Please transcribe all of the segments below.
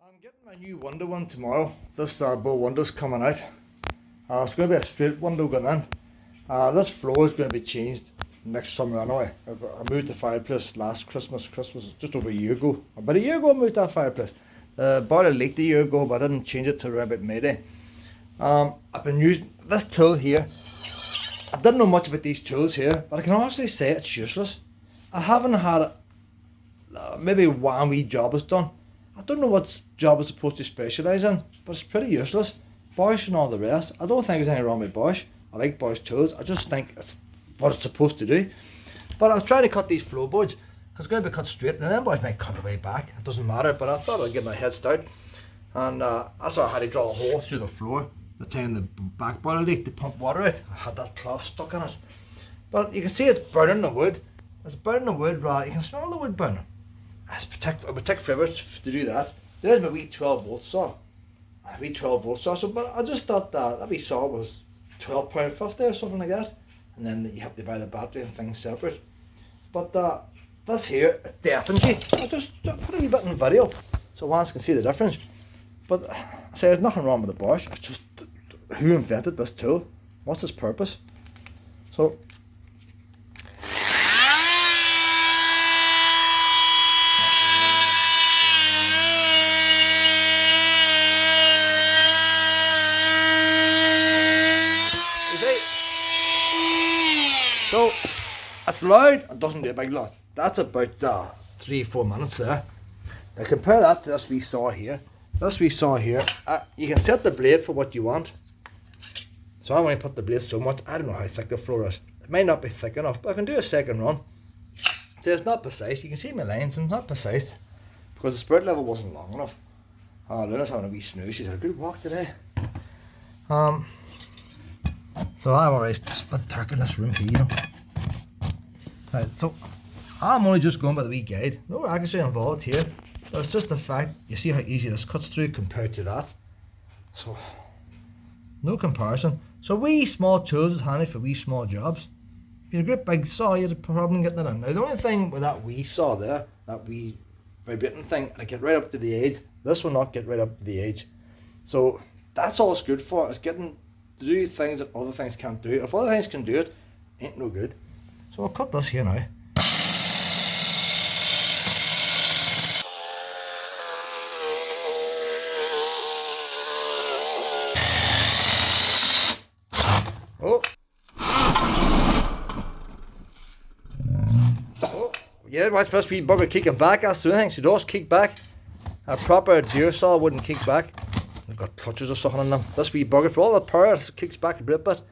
I'm getting my new window one tomorrow. This bow window's coming out. It's going to be a straight window going in. This floor is going to be changed next summer anyway. I moved the fireplace last Christmas just over a year ago. About a year ago I moved that fireplace. About a leaked a year ago, but I didn't change it till around about May Day. I've been using this tool here. I didn't know much about these tools here, but I can honestly say it's useless. I haven't had maybe one wee job is done. I don't know what job it's supposed to specialise in, but it's pretty useless. Bosch and all the rest. I don't think there's anything wrong with Bosch. I like Bosch tools. I just think it's what it's supposed to do. But I'll try to cut these floorboards because it's going to be cut straight, and then Bosch might cut the way back. It doesn't matter, but I thought I'd give my head start. And that's why I had to draw a hole through the floor. The time the back boiler leaked to pump water out, I had that cloth stuck in it. But you can see it's burning the wood. It's burning the wood, right? You can smell the wood burning. It would take forever to do that. There's my wee 12 volt saw. A wee 12 volt saw. So, but I just thought that wee saw was £12.50 or something like that. And then you have to buy the battery and things separate. But this here, definitely, I just put a wee bit in video so one can see the difference. But I say there's nothing wrong with the Bosch. It's just who invented this tool? What's its purpose? So. So it's loud and doesn't do a big lot. That's about 3-4 minutes there. Now compare that to this wee saw here. This wee saw here, you can set the blade for what you want. So I want to put the blade so much. I don't know how thick the floor is. It might not be thick enough, but I can do a second run. See, it's not precise. You can see my lines and it's not precise because the spirit level wasn't long enough. Luna's having a wee snooze. She's had a good walk today. So I'm already split dark in this room here, you know. Right, so I'm only just going by the wee guide. No accuracy involved here. But it's just the fact, you see how easy this cuts through compared to that. So, no comparison. So wee small tools is handy for wee small jobs. If you had a great big saw, you had a problem getting it in. Now the only thing with that wee saw there, that wee vibrating thing, I get right up to the edge. This will not get right up to the edge. So that's all it's good for, is getting to do things that other things can't do. If other things can do it, ain't no good. So I'll cut this here now. Oh, yeah, watch this wee bugger kicking back. That's the only thing she does, kick back. A proper deer saw wouldn't kick back. They've got clutches or something in them. This wee bugger, for all the power, it kicks back a bit.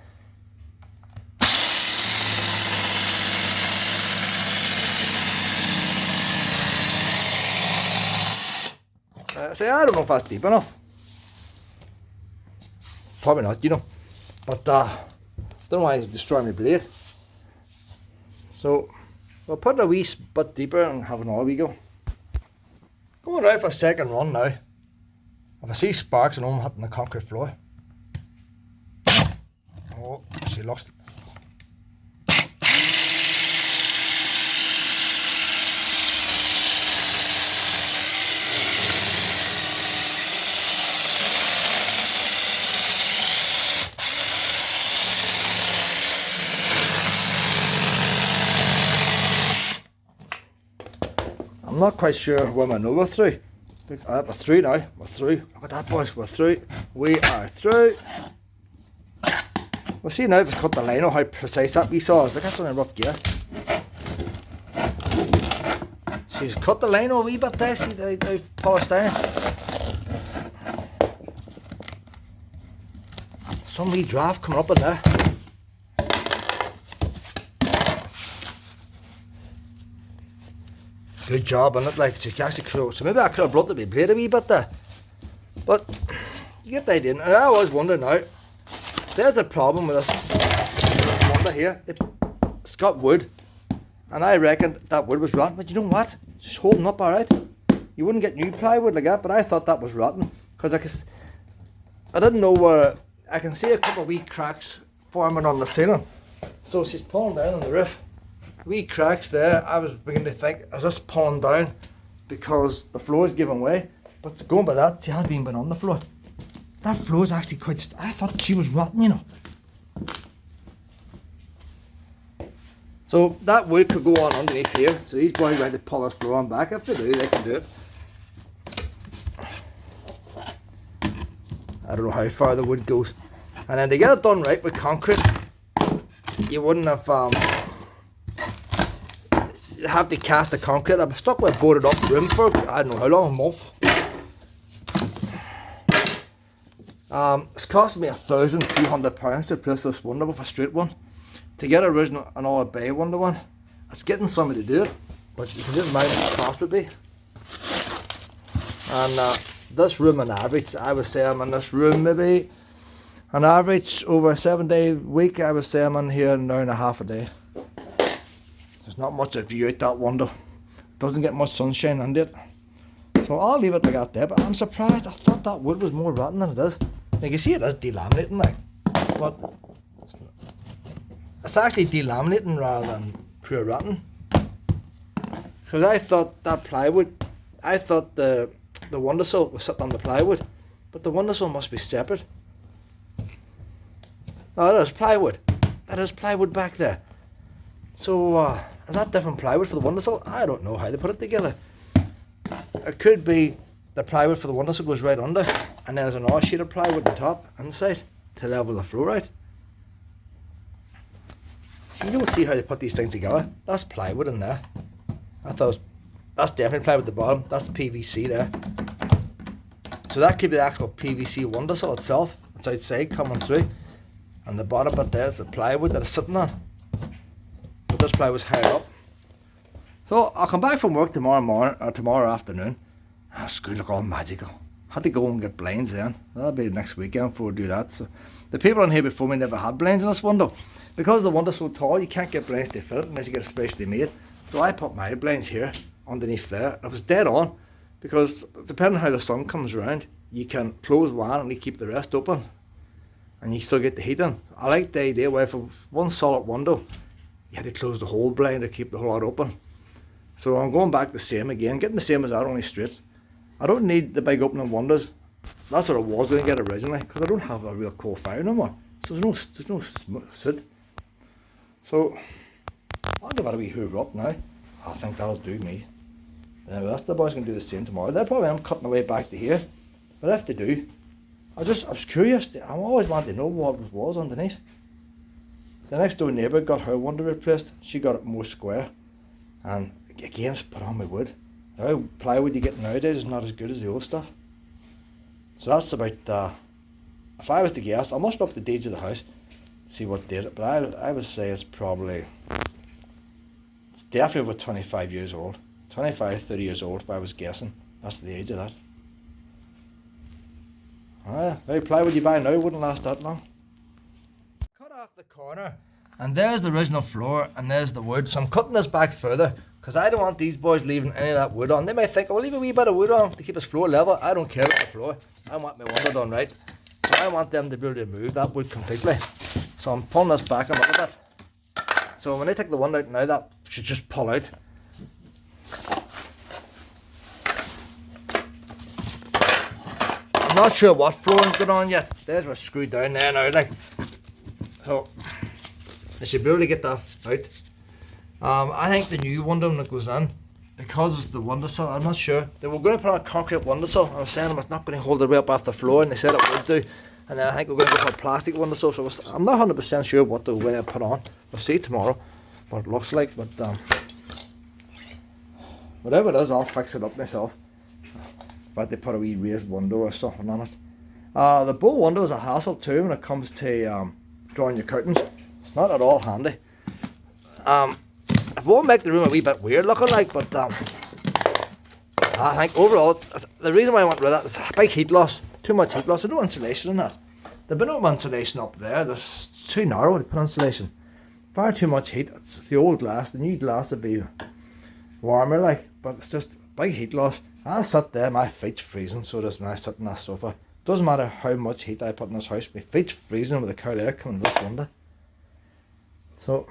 I don't know if that's deep enough. Probably not, you know. But don't want to destroy my blade. So we'll put it a wee bit deeper and have another wee go. Going out for a second run now. If I see sparks, I know I'm hitting the concrete floor. Oh, she lost it. I'm not quite sure where my no we're through. We're through now. We're through. Look at that, boys. We're through. We are through. We'll see now if it's cut the line or how precise that wee saw is. Look, that's only a rough guess. She's cut the line a wee bit there. See, they've polished down. Some wee draft coming up in there. Good job on it, like she actually close. So maybe I could have brought the blade a wee bit there. But you get the idea. And I always wonder now, there's a problem with this window here. It's got wood. And I reckon that wood was rotten. But you know what? It's holding up alright. You wouldn't get new plywood like that, but I thought that was rotten. Because I didn't know where. I can see a couple of wee cracks forming on the ceiling. So she's pulling down on the roof. Wee cracks there. I was beginning to think, is this pulling down because the floor is giving way? But going by that, she hasn't even been on the floor. That floor is actually quite... I thought she was rotten, you know. So that wood could go on underneath here. So these boys like to pull this floor on back. If they do, they can do it. I don't know how far the wood goes. And then to get it done right with concrete, you wouldn't have... you have to cast the concrete. I'm stuck with a boarded up room for, I don't know how long, a month. It's costing me £1,200 to replace this window with a straight one. To get original an all bay window one, it's getting somebody to do it, but you can just imagine what the cost would be. And this room on average, I would say I'm in this room maybe on average over a 7-day week. I would say I'm in here an hour and a half a day. There's not much of view out that window. Doesn't get much sunshine into it. So I'll leave it like that there, but I'm surprised. I thought that wood was more rotten than it is. Like you see, it is delaminating, like, but it's actually delaminating rather than pure rotten. Because I thought that plywood, I thought the windowsill was sitting on the plywood, but the windowsill must be separate. Oh, that is plywood. That is plywood back there. So is that different plywood for the windowsill? I don't know how they put it together. It could be the plywood for the windowsill goes right under, and then there's another sheet of plywood on top inside to level the floor out. So you don't see how they put these things together. That's plywood in there. I thought that's definitely plywood at the bottom. That's the PVC there. So that could be the actual PVC windowsill itself. It's outside coming through, and the bottom bit there is the plywood that it's sitting on. But this plywood's higher up. So I'll come back from work tomorrow morning or tomorrow afternoon. It's going to look all magical. Had to go and get blinds then. That'll be next weekend before we do that. So the people on here before me never had blinds in this window. Because the window's so tall, you can't get blinds to fit it unless you get it specially made. So I put my blinds here underneath there. It was dead on, because depending on how the sun comes around, you can close one and you keep the rest open, and you still get the heat in. I like the idea where for one solid window, you had to close the whole blind to keep the whole lot open. So I'm going back the same again, getting the same as that, only straight. I don't need the big opening windows. That's what I was going to get originally, because I don't have a real coal fire no more. So there's no soot. So I'll give it a wee hoover up now. I think that'll do me. The rest of the boys can do the same tomorrow. They'll probably end up cutting away back to here. But if they do, I was curious. I always wanted to know what it was underneath. The next door neighbour got her window replaced. She got it more square. And again, it's put on my wood. The plywood you get nowadays is not as good as the old stuff. So that's about, if I was to guess, I must look up the deeds of the house, see what did it, but I would say it's definitely over 25 years old. 25, 30 years old if I was guessing. That's the age of that. Very plywood you buy now wouldn't last that long. Cut off the corner, and there's the original floor, and there's the wood. So I'm cutting this back further, because I don't want these boys leaving any of that wood on. They might think, oh, we'll leave a wee bit of wood on to keep his floor level. I don't care about the floor. I want my window done right. So I want them to be able to remove that wood completely. So I'm pulling this back a little bit. So when I take the window out now, that should just pull out. I'm not sure what flooring's going on yet. There's what's screwed down there now, like. So I should be able to get that out. I think the new window that goes in, because it's the windowsill, I'm not sure. They were going to put on a concrete windowsill. I was saying it's not going to hold it way up off the floor, and they said it would do. And then I think we're going to go for a plastic windowsill. So I'm not 100% sure what they're going to put on. We'll see tomorrow what it looks like. But whatever it is, I'll fix it up myself. But they put a wee raised window or something on it. The bow window is a hassle too when it comes to drawing your curtains. It's not at all handy. It won't make the room a wee bit weird looking like, but I think overall, the reason why I went rid of that is big heat loss. Too much heat loss. There's no insulation in that. There's been no insulation up there. There's too narrow to put insulation. Far too much heat. It's the old glass. The new glass would be warmer like, but it's just big heat loss. I sit there, my feet's freezing, so does when I sit on that sofa. Doesn't matter how much heat I put in this house, my feet's freezing with the cold air coming this window. So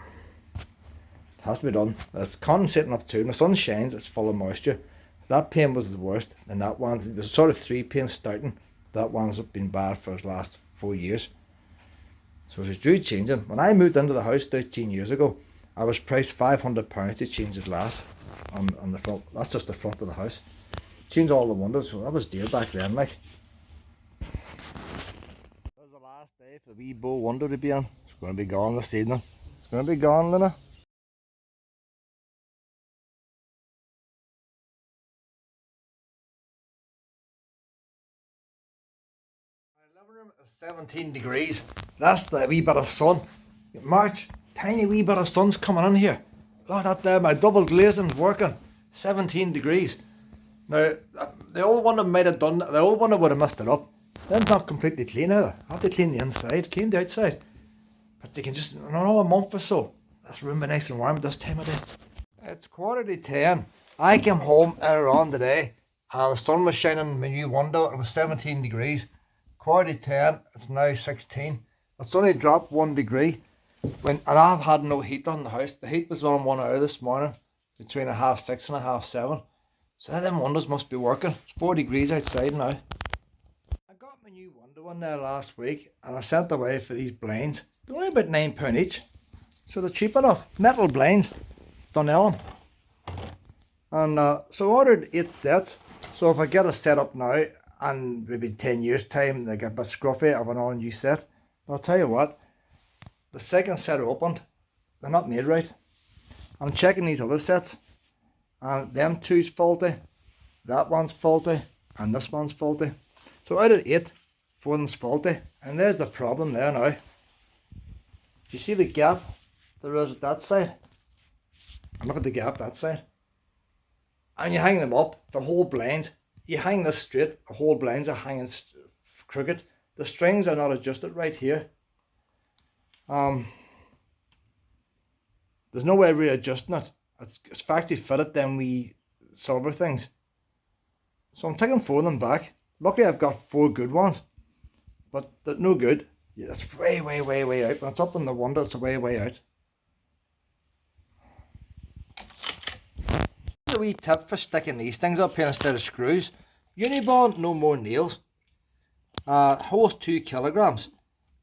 it has to be done. It's condensating up too. When the sun shines, it's full of moisture. That paint was the worst, and that one, there's sort of 3 paints starting. That one's been bad for the last 4 years. So it's due changing. When I moved into the house 13 years ago, I was priced £500 to change the glass on the front. That's just the front of the house. Change all the windows, so that was dear back then, like. That was the last day for the wee bow window to be on. It's going to be gone this evening. It's going to be gone, Luna. My living room is 17 degrees. That's the wee bit of sun. March, tiny wee bit of sun's coming in here. Look at that there, my double glazing's working. 17 degrees. Now, the old one might have done, the old one would have messed it up. They're not completely clean either. I have to clean the inside, clean the outside. But they can just, I don't know, a month or so. This room be nice and warm at this time of day. It's 9:45. I came home earlier on today and the sun was shining in my new window and it was 17 degrees. 9:40, it's now 16. It's only dropped 1 degree. And I've had no heat on the house. The heat was on 1 hour this morning, between 6:30 and 7:30. So them windows must be working. It's 4 degrees outside now. I got my new window in there last week and I sent away for these blinds. They're only about £9 each. So they're cheap enough. Metal blinds. Dunelm. And so I ordered 8 sets. So if I get a set up now and maybe 10 years time they get a bit scruffy, I want on a new set. But I'll tell you what, the second set opened, they're not made right. I'm checking these other sets. And them two's faulty, that one's faulty, and this one's faulty. So out of 8, 4 of them's faulty. And there's the problem there now. Do you see the gap there is at that side? And look at the gap that side. And you hang them up, the whole blinds, you hang this straight, the whole blinds are hanging crooked. The strings are not adjusted right here. There's no way of readjusting it. It's factory fitted, them wee silver things. So I'm taking 4 of them back. Luckily I've got 4 good ones, but they're no good. Yeah, it's way out. When it's up in the window, it's way out. A wee tip for sticking these things up here instead of screws. Unibond, no more nails. Holds 2 kilograms.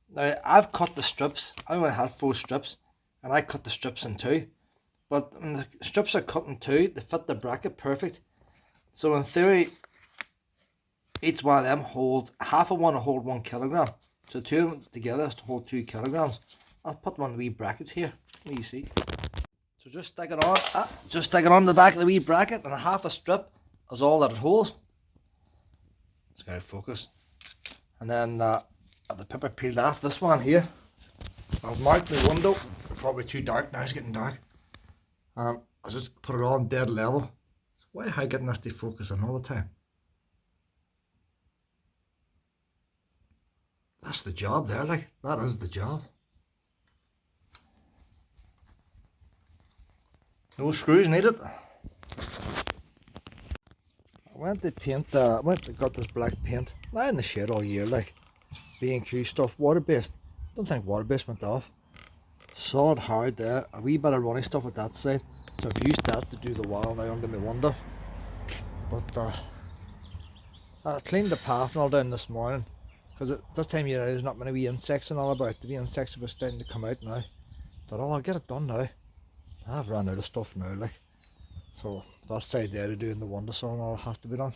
Now I've cut the strips. I only had 4 strips, and I cut the strips in 2. But when the strips are cut in 2, they fit the bracket perfect. So in theory, each one of them holds, half of one will hold 1 kilogram. So 2 of them together is to hold 2 kilograms. I'll put one of the wee brackets here. What do you see? So just stick it on. Just stick it on the back of the wee bracket, and a half a strip is all that it holds. Let's get out of focus. And then the paper peeled off this one here. I've marked my window. Probably too dark now. It's getting dark. I'll just put it on dead level. Why am I getting this to focus on all the time? That's the job there, like. That is the job. No screws needed. I went to paint, got this black paint. I in the shed all year, like. B&Q stuff, water-based. Don't think water-based went off. Solid hard there, a wee bit of runny stuff at that side, so I've used that to do the wall now under my window. But I cleaned the path and all down this morning, because at this time of year there's not many wee insects and all about. The wee insects are starting to come out now. But I'll get it done now. I've run out of stuff now, like. So that side there, doing the windowsill and all has to be done.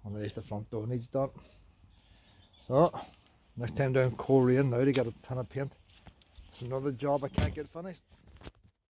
Underneath the front door needs done. So next time down cold rain now to get a ton of paint. It's another job I can't get finished.